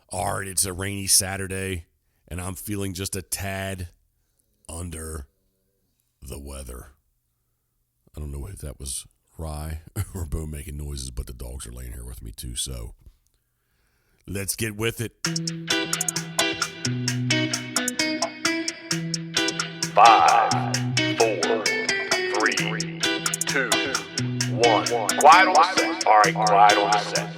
All right, it's a rainy Saturday, and I'm feeling just a tad under the weather. I don't know if that was Rye or Bo making noises, but the dogs are laying here with me too, so let's get with it. 5, 4, 3, 2, 1. Quiet on the set. All right, quiet on the set.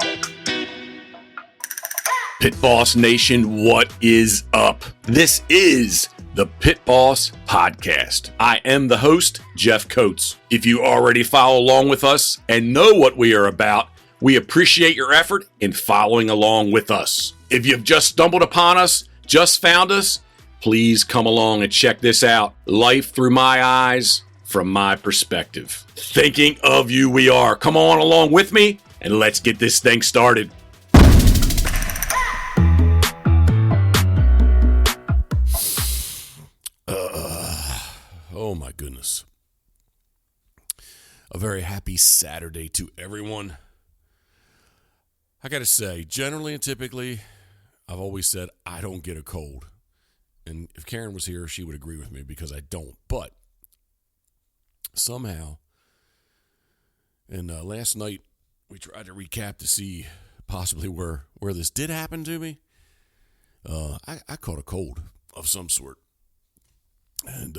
Pitboss Nation, what is up? This is the Pitboss Podcast. I am the host, Jeff Coates. If you already follow along with us and know what we are about, we appreciate your effort in following along with us. If you've just stumbled upon us, just found us, please come along and check this out. Life through my eyes, from my perspective. Thinking of you we are. Come on along with me and let's get this thing started. Oh my goodness. A very happy Saturday to everyone. I gotta say, generally and typically, I've always said I don't get a cold. And if Karen was here, she would agree with me because I don't. But somehow, and last night we tried to recap to see possibly where this did happen to me. I caught a cold of some sort. And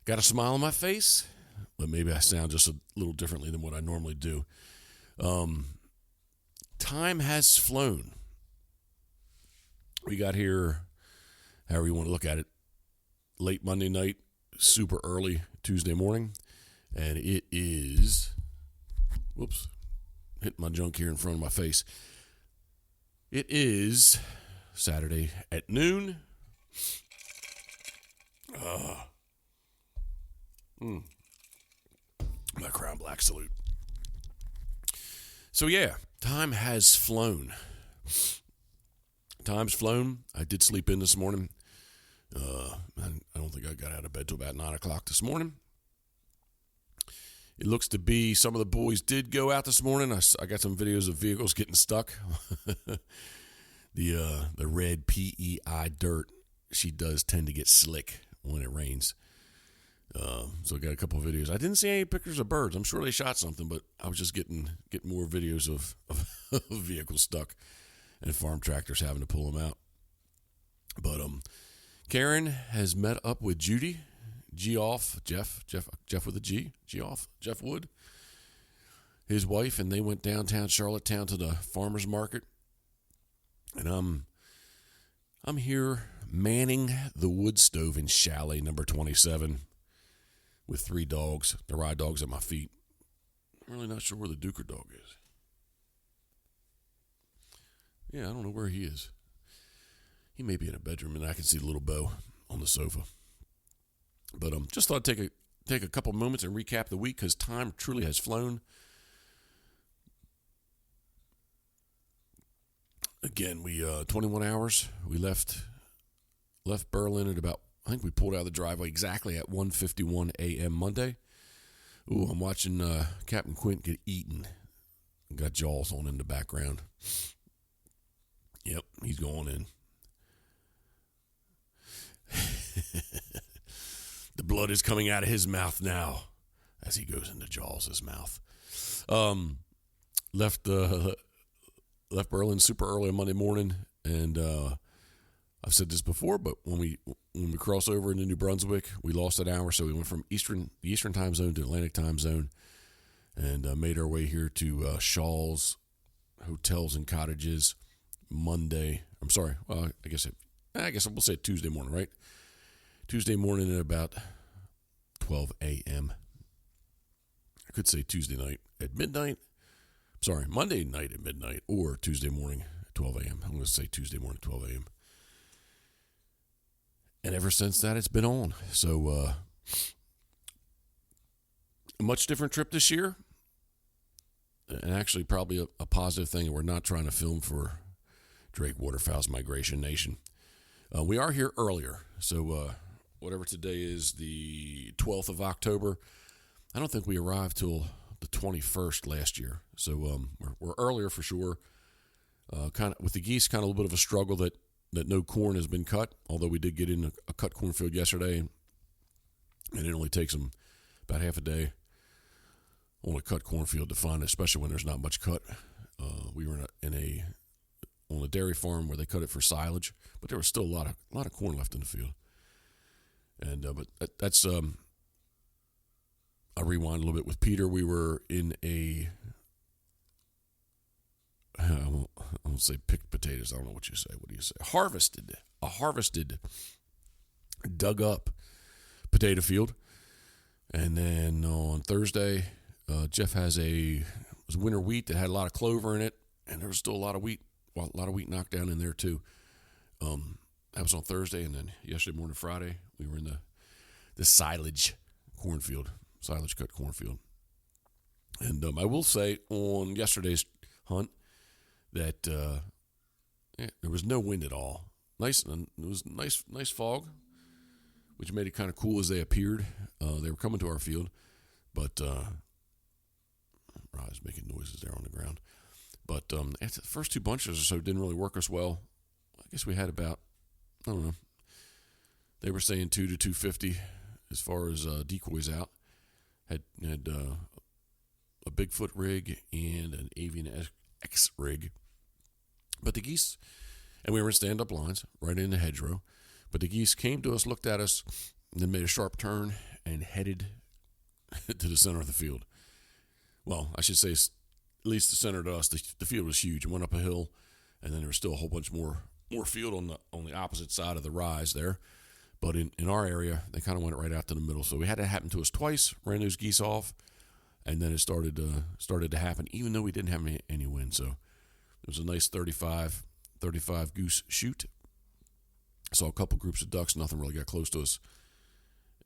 got a smile on my face, but maybe I sound just a little differently than what I normally do. Time has flown. We got here, however you want to look at it, late Monday night, super early Tuesday morning, and it is, whoops, hit my junk here in front of my face. It is Saturday at noon. My Crown Black salute. So yeah, time has flown. Time's flown. I did sleep in this morning. I don't think I got out of bed till about 9 o'clock this morning. It looks to be some of the boys did go out this morning. I got some videos of vehicles getting stuck. The red PEI dirt, she does tend to get slick when it rains. So I got a couple of videos. I didn't see any pictures of birds. I'm sure they shot something, but I was just getting more videos of vehicles stuck and farm tractors having to pull them out. But Karen has met up with Judy, Jeff with a G, Jeff Wood, his wife, and they went downtown Charlottetown to the farmer's market. And I'm here manning the wood stove in chalet number 27 with 3 dogs, the ride dogs at my feet. I'm really not sure where the Duker dog is. Yeah, I don't know where he is. He may be in a bedroom, and I can see the little Bo on the sofa. But just thought I'd take a couple moments and recap the week because time truly has flown. Again, we 21 hours. We left Berlin at about, I think we pulled out of the driveway exactly at 1:51 a.m. Monday. Ooh, I'm watching Captain Quint get eaten. Got Jaws on in the background. Yep, he's going in. The blood is coming out of his mouth now as he goes into Jaws' mouth. Left Berlin super early on Monday morning, and I've said this before, but when we cross over into New Brunswick, we lost an hour, so we went from the Eastern time zone to Atlantic time zone, and made our way here to Shaw's Hotels and Cottages Monday. I'm sorry. Well, I guess we'll say Tuesday morning, right? Tuesday morning at about 12 a.m. I could say Tuesday night at midnight. Sorry, Monday night at midnight or Tuesday morning at 12 a.m. I'm going to say Tuesday morning at 12 a.m. And ever since that, it's been on. So, a much different trip this year. And actually probably a positive thing. We're not trying to film for Drake Waterfowl's Migration Nation. We are here earlier. So, whatever today is, the 12th of October, I don't think we arrived till the 21st last year. So we're earlier for sure. Kind of with the geese, kind of a little bit of a struggle that no corn has been cut, although we did get in a cut cornfield yesterday, and it only takes them about half a day on a cut cornfield to find it, especially when there's not much cut. We were on a dairy farm where they cut it for silage, but there was still a lot of corn left in the field. And but that's I rewind a little bit with Peter. We were in I won't say picked potatoes. I don't know what you say. What do you say? A harvested, dug up potato field. And then on Thursday, Jeff has it was winter wheat that had a lot of clover in it, and there was still a lot of wheat knocked down in there too. That was on Thursday, and then yesterday morning, Friday, we were in the silage cut cornfield. And I will say on yesterday's hunt that there was no wind at all. It was nice fog, which made it kind of cool as they appeared. They were coming to our field, but I was making noises there on the ground. But after the first two bunches or so didn't really work us well. I guess we had about, I don't know, they were saying 2 to 250 as far as decoys out. Had a Bigfoot rig and an Avian X rig. But the geese, and we were in stand-up lines right in the hedgerow, but the geese came to us, looked at us, and then made a sharp turn and headed to the center of the field. Well, I should say at least the center to us. The field was huge. It went up a hill, and then there was still a whole bunch more field on the opposite side of the rise there. But in our area, they kind of went right out to the middle. So we had it happen to us twice, ran those geese off, and then it started to happen, even though we didn't have any wind. So it was a nice 35 goose shoot. Saw a couple groups of ducks. Nothing really got close to us.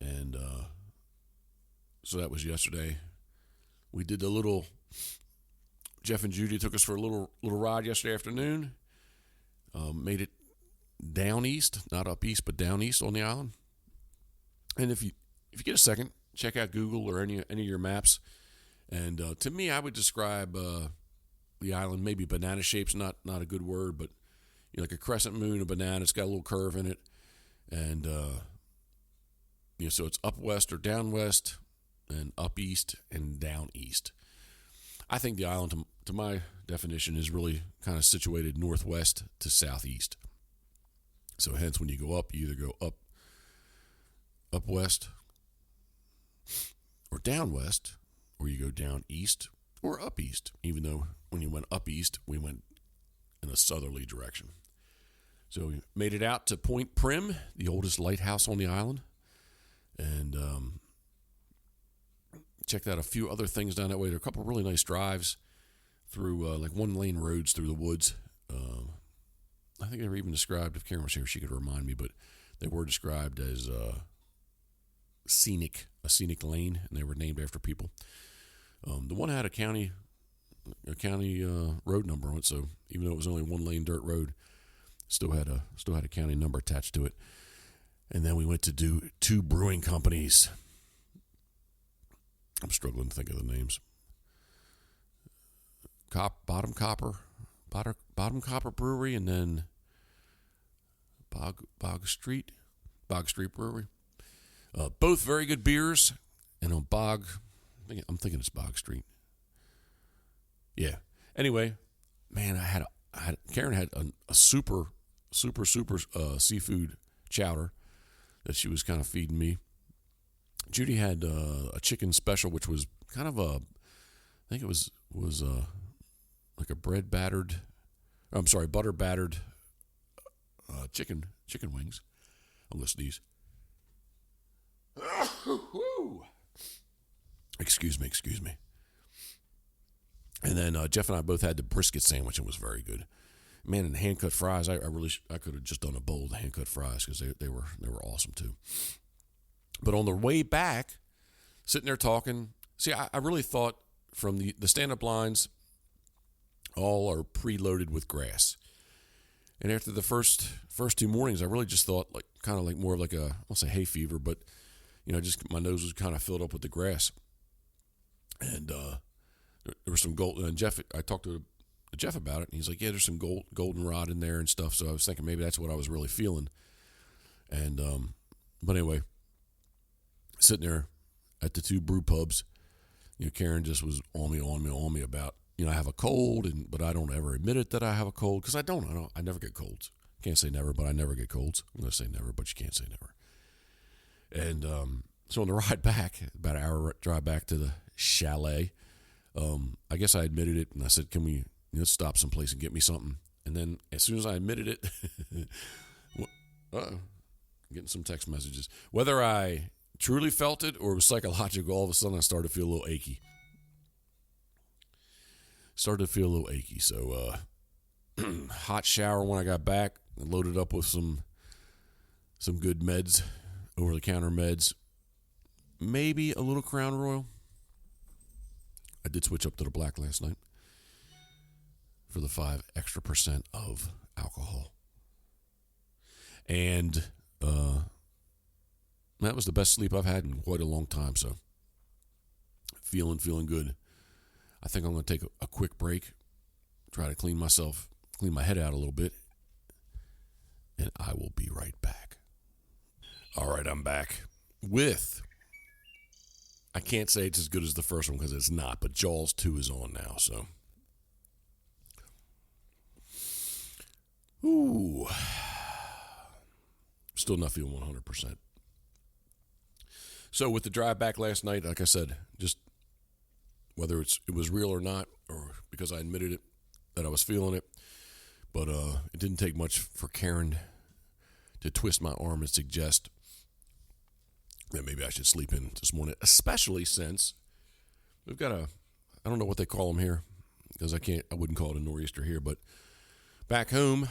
And so that was yesterday. We did Jeff and Judy took us for a little ride yesterday afternoon. Made it down east, not up east, but down east on the island. And if you get a second, check out Google or any of your maps. And to me, I would describe the island, maybe banana shape's not a good word, but like a crescent moon, a banana. It's got a little curve in it, and so it's up west or down west, and up east and down east. I think the island, to my definition, is really kind of situated northwest to southeast. So hence, when you go up, you either go up west or down west, or you go down east or up east, even though when you went up east, we went in a southerly direction. So we made it out to Point Prim, the oldest lighthouse on the island, and checked out a few other things down that way. There are a couple of really nice drives through like one-lane roads through the woods. I think they were even described, if Karen was here, she could remind me, but they were described as a scenic lane, and they were named after people. The one had a county road number on it, so even though it was only one-lane dirt road, still had a county number attached to it. And then we went to do 2 brewing companies. I'm struggling to think of the names. Bottom Copper Brewery, and then Bog Street Brewery. Both very good beers. And on I'm thinking it's Bog Street. Yeah. Anyway, man, Karen had a super seafood chowder that she was kind of feeding me. Judy had a chicken special, which was kind of I think it was like a butter battered chicken wings. I'll list these. Excuse me. And then Jeff and I both had the brisket sandwich, and it was very good. Man, and hand-cut fries, I could have just done a bowl of hand-cut fries because they were awesome too. But on the way back, sitting there talking, I really thought from the stand-up lines, all are preloaded with grass. And after the first 2 mornings, I really just thought kind of more of I won't say hay fever, but just my nose was kind of filled up with the grass. And there was some gold. And Jeff, I talked to to Jeff about it, and he's like, yeah, there's some goldenrod in there and stuff. So I was thinking maybe that's what I was really feeling. And but anyway, sitting there at the 2 brew pubs, Karen just was on me about, I have a cold, but I don't ever admit it that I have a cold, because I never get colds. Can't say never, but I never get colds. I'm going to say never, but you can't say never. And so on the ride back, about an hour drive back to the chalet, I guess I admitted it, and I said, can we stop someplace and get me something? And then as soon as I admitted it, getting some text messages. Whether I truly felt it or it was psychological, all of a sudden I started to feel a little achy. So hot shower when I got back, loaded up with some good meds, over-the-counter meds, maybe a little Crown Royal. I did switch up to the black last night for the 5% extra of alcohol. And that was the best sleep I've had in quite a long time, so feeling good. I think I'm going to take a quick break, try to clean my head out a little bit, and I will be right back. All right, I'm back with, I can't say it's as good as the first one because it's not, but Jaws 2 is on now, so. Ooh. Still not feeling 100%. So with the drive back last night, like I said, just whether it was real or not, or because I admitted it, that I was feeling it, but it didn't take much for Karen to twist my arm and suggest that maybe I should sleep in this morning, especially since we've got I don't know what they call them here, because I wouldn't call it a nor'easter here, but back home,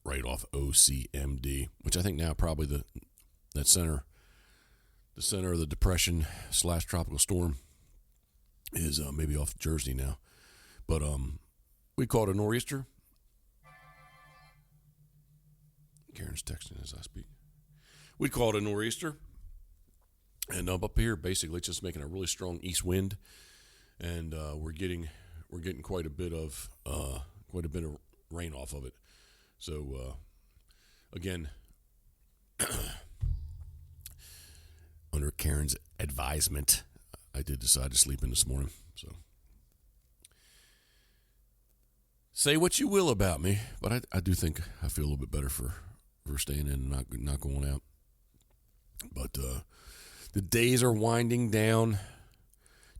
right off OCMD, which I think now probably the center of the depression / tropical storm is maybe off Jersey now, but we call it a nor'easter. Karen's texting as I speak. We call it a nor'easter, and up here basically it's just making a really strong east wind, and we're getting quite a bit of rain off of it. So again, under Karen's advisement, I did decide to sleep in this morning. So say what you will about me, but I do think I feel a little bit better for staying in and not going out. But the days are winding down.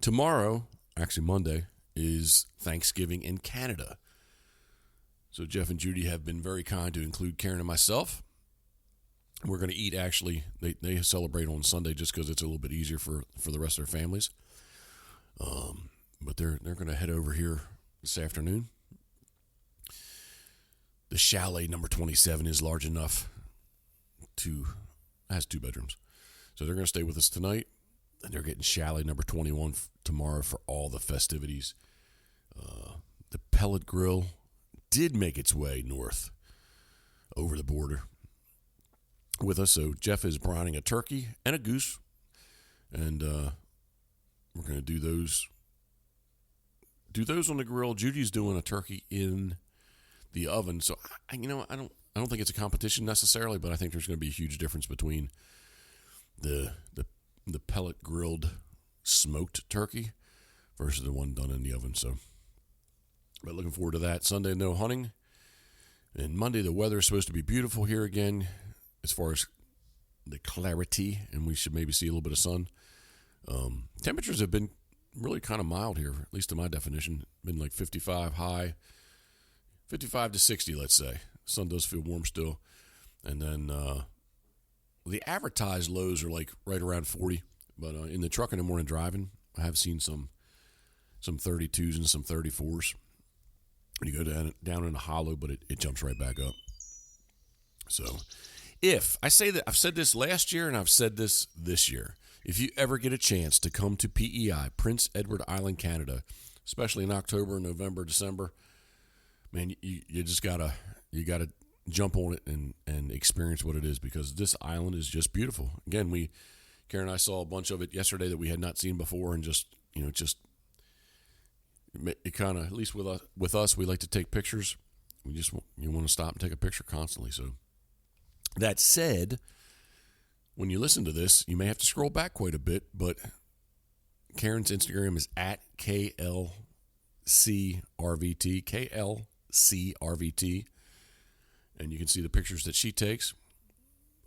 Tomorrow, actually Monday, is Thanksgiving in Canada. So Jeff and Judy have been very kind to include Karen and myself. We're going to eat, actually, they celebrate on Sunday just because it's a little bit easier for the rest of their families. But they're going to head over here this afternoon. The chalet number 27 is large enough has 2 bedrooms. So they're going to stay with us tonight, and they're getting chalet number 21 tomorrow for all the festivities. The pellet grill did make its way north over the border with us. So Jeff is brining a turkey and a goose, and we're going to do those on the grill. Judy's doing a turkey in the oven. So I don't think it's a competition necessarily, but I think there's going to be a huge difference between the pellet grilled smoked turkey versus the one done in the oven. So, but looking forward to that. Sunday, no hunting. And Monday, the weather is supposed to be beautiful here again as far as the clarity, and we should maybe see a little bit of sun. Temperatures have been really kind of mild here, at least to my definition. Been like 55 high, 55 to 60, let's say. Sun does feel warm still. And then the advertised lows are like right around 40. But in the truck in the morning driving, I have seen some 32s and some 34s. You go down in a hollow, but it jumps right back up. So if I say that, I've said this last year and I've said this year, if you ever get a chance to come to PEI, Prince Edward Island, Canada, especially in October, November, December, man, you just gotta jump on it and experience what it is, because this island is just beautiful. Again, Karen and I saw a bunch of it yesterday that we had not seen before, and just It kind of, at least with us, we like to take pictures. You want to stop and take a picture constantly. So that said, when you listen to this, you may have to scroll back quite a bit, but Karen's Instagram is at KLCRVT, KLCRVT, and you can see the pictures that she takes.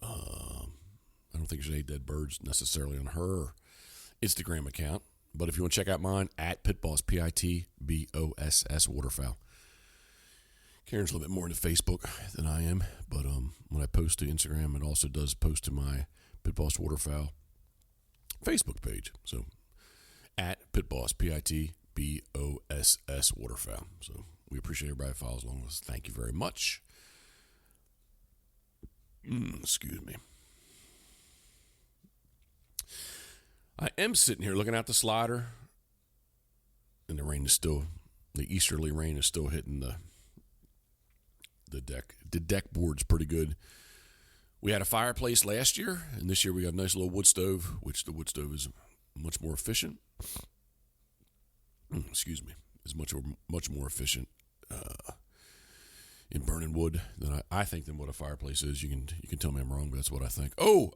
I don't think there's any dead birds necessarily on her Instagram account, but if you want to check out mine, at Pitboss, Pitboss Waterfowl. Karen's a little bit more into Facebook than I am, but when I post to Instagram, it also does post to my Pitboss Waterfowl Facebook page. So at Pitboss, Pitboss Waterfowl. So we appreciate everybody that follows along with us. Thank you very much. Excuse me. I am sitting here looking out the slider, and the easterly rain is still hitting the deck. The deck board's pretty good. We had a fireplace last year, and this year we got a nice little wood stove, which the wood stove is much more efficient. Excuse me, is much more efficient in burning wood than I think than what a fireplace is. You can tell me I'm wrong, but that's what I think. Oh.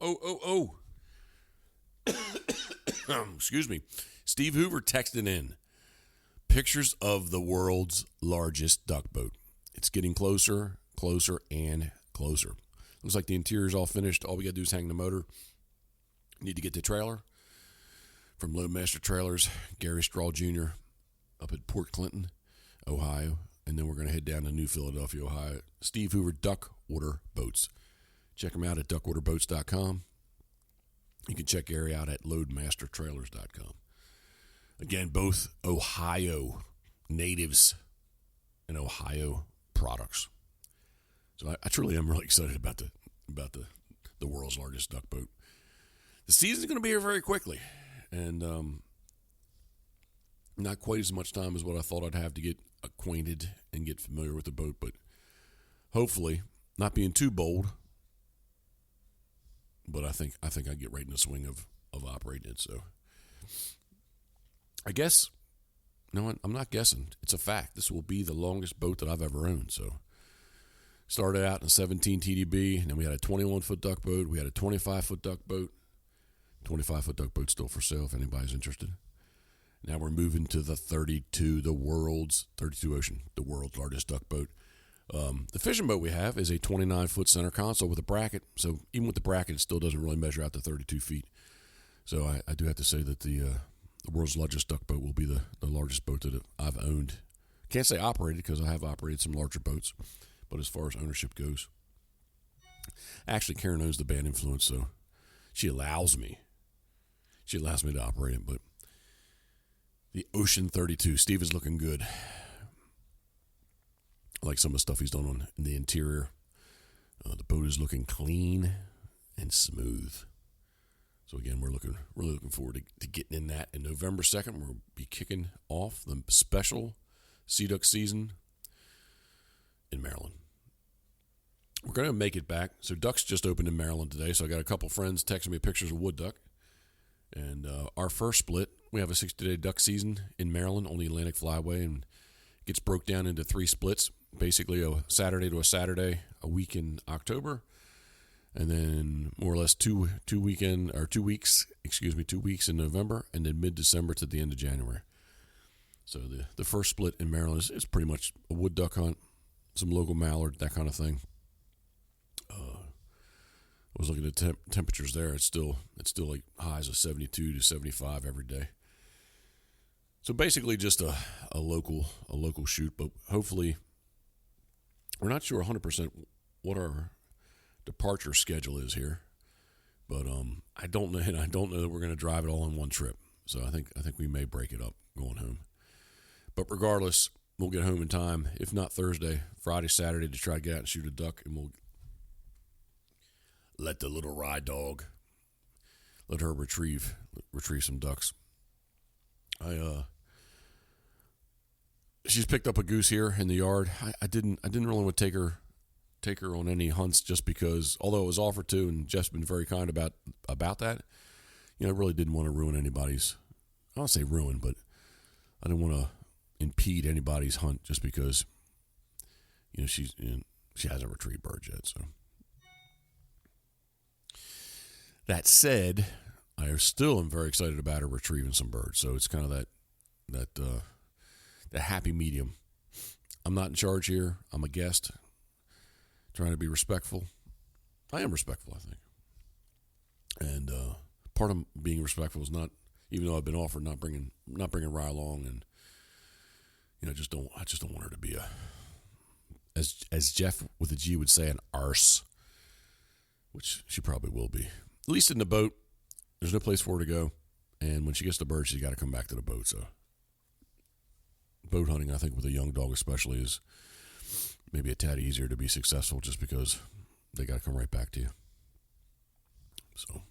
Excuse me. Steve Hoover texted in pictures of the world's largest duck boat. It's getting closer, and closer. Looks like the interior's all finished. All we got to do is hang the motor. Need to get the trailer from Loadmaster Trailers, Gary Straw Jr. up at Port Clinton, Ohio. And then we're going to head down to New Philadelphia, Ohio. Steve Hoover Duck Water Boats. Check them out at duckwaterboats.com. You can check Gary out at loadmastertrailers.com. Again, both Ohio natives and Ohio products. So I truly am really excited about the world's largest duck boat. The season's going to be here very quickly, and not quite as much time as what I thought I'd have to get acquainted and get familiar with the boat, but hopefully not being too bold. But I think I get right in the swing of operating it. So I guess, no, I'm not guessing. It's a fact. This will be the longest boat that I've ever owned. So started out in a 17 TDB, and then we had a 21-foot duck boat. We had a 25-foot duck boat. 25-foot duck boat still for sale if anybody's interested. Now we're moving to the 32, the world's 32 Ocean, the world's largest duck boat. The fishing boat we have is a 29-foot center console with a bracket. So even with the bracket, it still doesn't really measure out to 32 feet. So I do have to say that the world's largest duck boat will be the largest boat that I've owned. Can't say operated because I have operated some larger boats. But as far as ownership goes, actually Karen owns the Band Influence, so she allows me to operate it. But the Ocean 32, Steve is looking good. I like some of the stuff he's done in the interior. The boat is looking clean and smooth. So again, we're really looking forward to getting in that. And November 2nd, we'll be kicking off the special sea duck season in Maryland. We're going to make it back. So ducks just opened in Maryland today. So I got a couple friends texting me pictures of wood duck. And our first split, we have a 60-day duck season in Maryland on the Atlantic Flyway, and it gets broke down into 3 splits. Basically a Saturday to a Saturday, a week in October, and then more or less 2 weeks in November, and then mid-December to the end of January. So the first split in Maryland is pretty much a wood duck hunt, some local mallard, that kind of thing. I was looking at temperatures there. It's still like highs of 72 to 75 every day. So basically just a local shoot, but hopefully we're not sure 100% what our departure schedule is here. But I don't know that we're going to drive it all in one trip. So I think we may break it up going home. But regardless, we'll get home in time, if not Thursday, Friday, Saturday, to try to get out and shoot a duck, and we'll let the little ride dog, let her retrieve some ducks. She's picked up a goose here in the yard. I didn't really want to take her on any hunts just because, although it was offered to, and Jeff's been very kind about that. I really didn't want to ruin anybody's. I don't say ruin, but I didn't want to impede anybody's hunt just because, she hasn't retrieved birds yet. So that said, I still am very excited about her retrieving some birds. So it's kind of that happy medium. I'm not in charge here. I'm a guest, trying to be respectful. I am respectful, I think. And part of being respectful is not, even though I've been offered, not bringing Rye along, and I just don't want her to be as Jeff with a G would say, an arse, which she probably will be. At least in the boat, there's no place for her to go, and when she gets the bird, she's got to come back to the boat. So boat hunting, I think, with a young dog especially, is maybe a tad easier to be successful, just because they got to come right back to you. So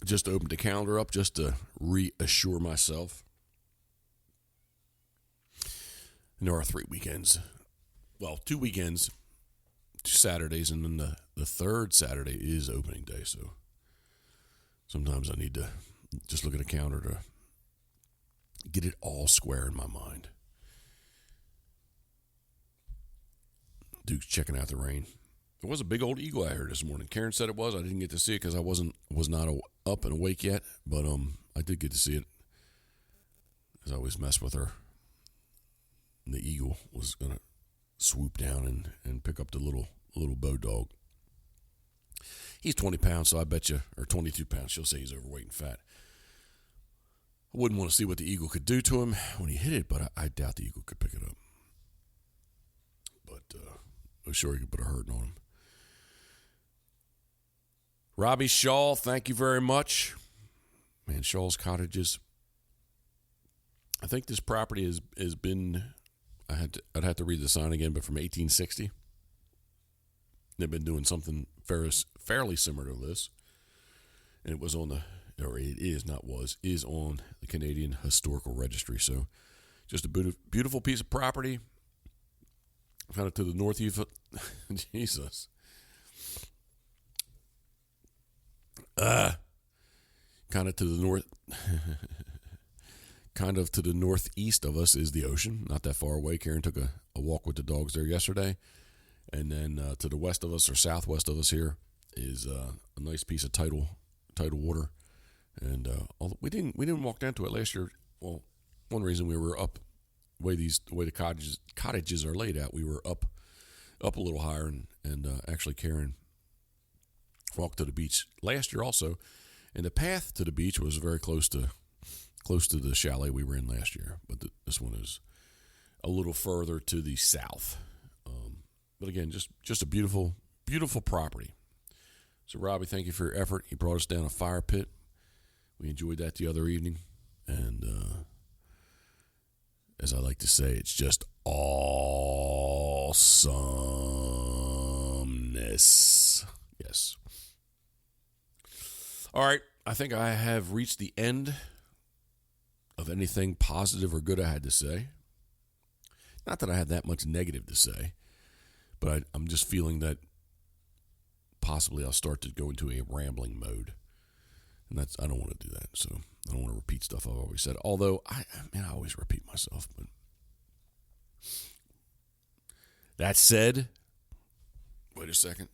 just opened the calendar up just to reassure myself. And there are 3 weekends. Well, 2 weekends, 2 Saturdays, and then the third Saturday is opening day. So sometimes I need to just look at a calendar to get it all square in my mind. Duke's checking out the rain. There was a big old eagle out here this morning. Karen said it was. I didn't get to see it because I was not up and awake yet, but I did get to see it. As I always mess with her. The eagle was gonna swoop down and pick up the little bow dog. He's 20 pounds, so I bet you, or 22 pounds. She'll say he's overweight and fat. I wouldn't want to see what the eagle could do to him when he hit it, but I doubt the eagle could pick it up. But I'm sure he could put a hurting on him. Robbie Shaw, thank you very much. Man, Shaw's Cottages. I think this property has been, I'd have to read the sign again, but from 1860. They've been doing something fairly similar to this. And it was on is on the Canadian Historical Registry. So just a beautiful piece of property. Kind of to the north of Jesus. Kind of to the north. Kind of to the northeast of us is the ocean, not that far away. Karen took a walk with the dogs there yesterday. And then to the west of us, or southwest of us here, is a nice piece of tidal water. And we didn't walk down to it last year. Well, one reason we were up, the way the cottages are laid out, we were up a little higher, and actually Karen walked to the beach last year also. And the path to the beach was very close to the chalet we were in last year, but this one is a little further to the south. But again, just a beautiful, beautiful property. So Robbie, thank you for your effort. He brought us down a fire pit. We enjoyed that the other evening, and as I like to say, it's just awesomeness. Yes. All right, I think I have reached the end of anything positive or good I had to say. Not that I had that much negative to say, but I'm just feeling that possibly I'll start to go into a rambling mode. And I don't want to do that, so I don't want to repeat stuff I've always said. Although, I always repeat myself. But that said, wait a second.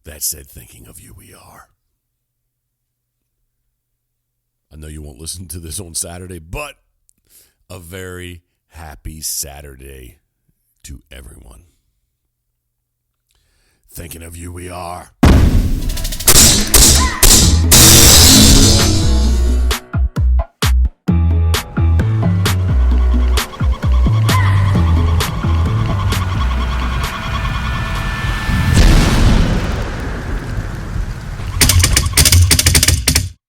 That said, thinking of you we are. I know you won't listen to this on Saturday, but a very happy Saturday to everyone. Thinking of you we are.